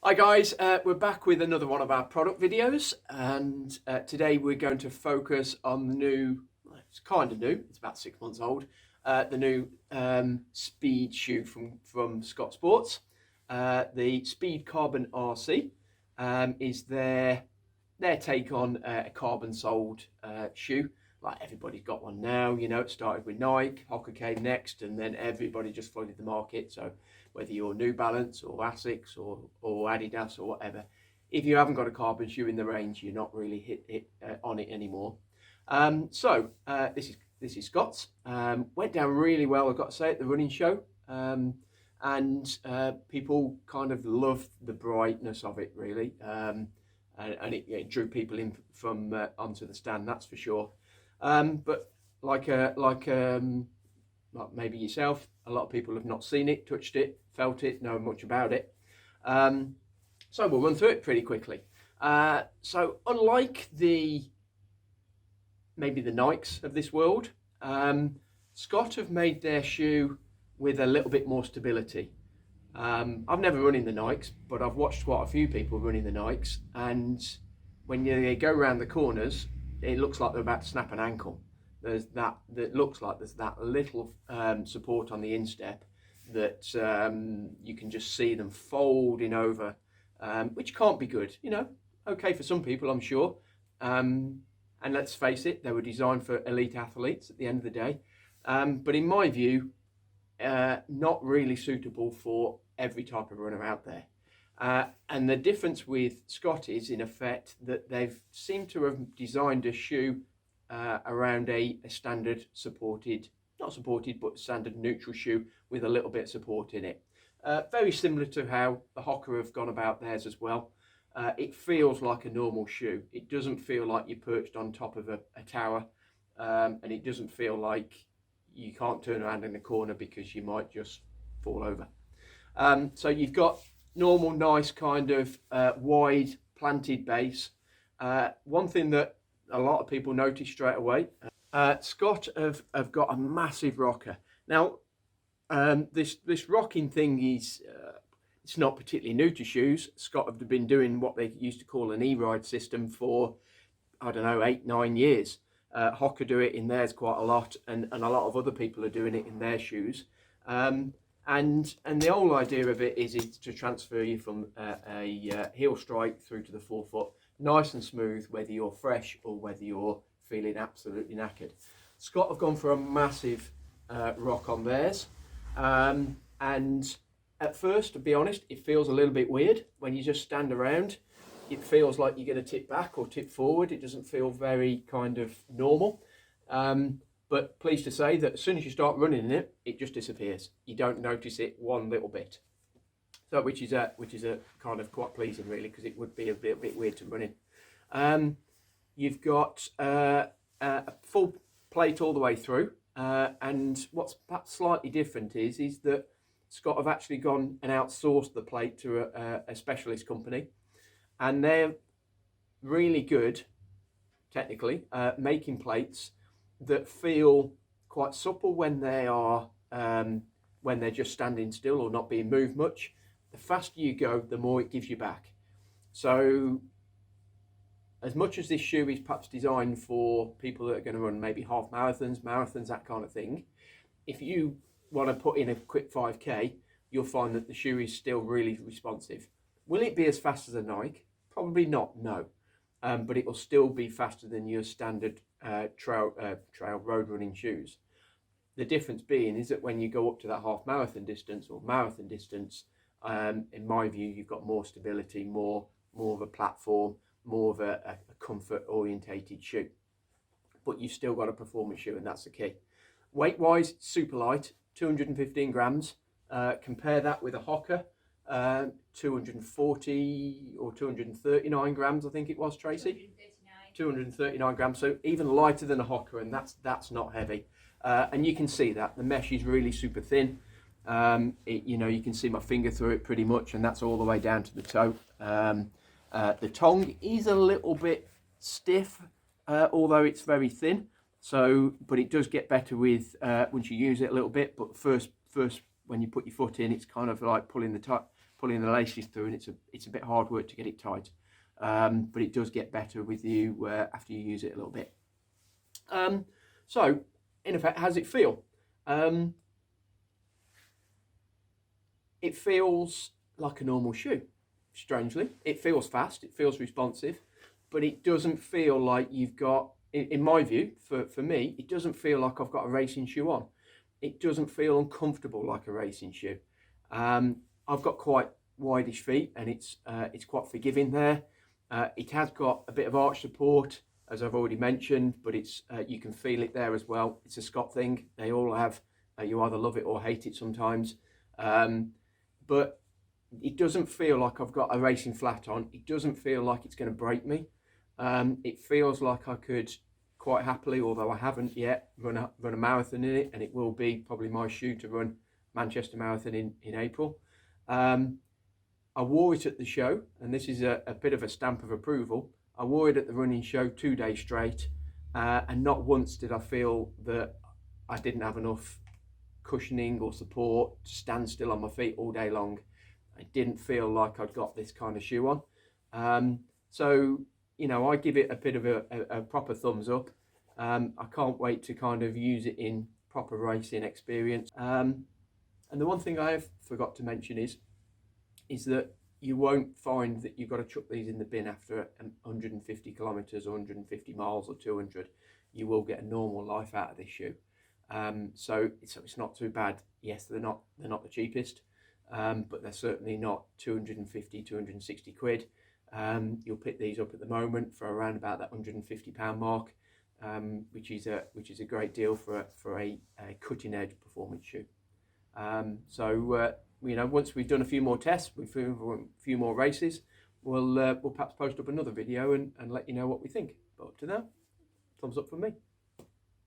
Hi guys, we're back with another one of our product videos, and today we're going to focus on the new, well, it's kind of new, it's about 6 months old, the new speed shoe from Scott Sports. The Speed Carbon RC is their take on a carbon soled shoe. Like everybody's got one now, you know. It started with Nike, Hoka came next, and then everybody just flooded the market. So whether you're New Balance or Asics or Adidas or whatever, if you haven't got a carbon shoe in the range, you're not really hit on it anymore. This is Scott's. Went down really well, I've got to say, at the running show. And people kind of loved the brightness of it, really. And it drew people in from onto the stand, that's for sure. But like maybe yourself, a lot of people have not seen it, touched it, felt it, know much about it. So we'll run through it pretty quickly. So unlike maybe the Nikes of this world, Scott have made their shoe with a little bit more stability. I've never run in the Nikes, but I've watched quite a few people running the Nikes, and when they go around the corners, it looks like they're about to snap an ankle. That looks like there's that little support on the instep that you can just see them folding over, which can't be good. You know, okay for some people, I'm sure. And let's face it, they were designed for elite athletes at the end of the day. But in my view, not really suitable for every type of runner out there. And the difference with Scott is, in effect, that they've seemed to have designed a shoe around a standard supported, not supported, but standard neutral shoe with a little bit of support in it. Very similar to how the Hoka have gone about theirs as well. It feels like a normal shoe. It doesn't feel like you're perched on top of a tower, and it doesn't feel like you can't turn around in the corner because you might just fall over. So you've got normal, nice kind of wide planted base. One thing that a lot of people notice straight away, Scott have got a massive rocker. Now, this rocking thing is, it's not particularly new to shoes. Scott have been doing what they used to call an e-ride system for, I don't know, 8-9 years. Hoka do it in theirs quite a lot, and a lot of other people are doing it in their shoes. And the whole idea of it is it's to transfer you from a heel strike through to the forefoot, nice and smooth, whether you're fresh or whether you're feeling absolutely knackered. Scott have gone for a massive rock on theirs, and at first, to be honest, it feels a little bit weird when you just stand around. It feels like you're going to tip back or tip forward. It doesn't feel very kind of normal. But pleased to say that as soon as you start running in it, it just disappears. You don't notice it one little bit. So which is a kind of quite pleasing, really, because it would be a bit weird to run in. You've got a full plate all the way through, and what's perhaps slightly different is that Scott have actually gone and outsourced the plate to a specialist company, and they're really good, technically, making plates that feel quite supple when they are when they're just standing still or not being moved much. The faster you go, the more it gives you back. So as much as this shoe is perhaps designed for people that are going to run maybe half marathons, that kind of thing, if you want to put in a quick 5k, you'll find that the shoe is still really responsive. Will it be as fast as a Nike? Probably not, no. But it will still be faster than your standard trail road running shoes. The difference being is that when you go up to that half marathon distance or marathon distance, in my view, you've got more stability, more of a platform, more of a comfort orientated shoe. But you've still got a performance shoe, and that's the key. Weight wise, super light, 215 grams. Compare that with a Hoka, 240 or 239 grams, I think it was, Tracy. 239 grams, so even lighter than a Hoka, and that's not heavy. And you can see that the mesh is really super thin. You know, you can see my finger through it pretty much, and that's all the way down to the toe. The tongue is a little bit stiff, although it's very thin. So, but it does get better with once you use it a little bit. But first, when you put your foot in, it's kind of like pulling pulling the laces through, and it's a bit hard work to get it tight. But it does get better with you after you use it a little bit. So in effect, how does it feel? It feels like a normal shoe, strangely. It feels fast, it feels responsive, but it doesn't feel like you've got, in my view, for me, it doesn't feel like I've got a racing shoe on. It doesn't feel uncomfortable like a racing shoe. I've got quite wideish feet, and it's quite forgiving there. It has got a bit of arch support, as I've already mentioned, but it's you can feel it there as well. It's a Scott thing. They all have, you either love it or hate it sometimes. But it doesn't feel like I've got a racing flat on. It doesn't feel like it's going to break me. It feels like I could quite happily, although I haven't yet, run a marathon in it, and it will be probably my shoe to run Manchester Marathon in April. I wore it at the show, and this is a bit of a stamp of approval. I wore it at the running show 2 days straight, and not once did I feel that I didn't have enough cushioning or support to stand still on my feet all day long. I didn't feel like I'd got this kind of shoe on. So, you know, I give it a bit of a proper thumbs up. I can't wait to kind of use it in proper racing experience. And the one thing I have forgot to mention is that you won't find that you've got to chuck these in the bin after 150 kilometers or 150 miles or 200. You will get a normal life out of this shoe. So it's not too bad. Yes, they're not the cheapest, but they're certainly not 250, 260 quid. You'll pick these up at the moment for around about that £150 mark, which is a great deal for a cutting edge performance shoe. So you know, once we've done a few more tests, we've done a few more races, we'll perhaps post up another video and let you know what we think. But up to now, thumbs up from me.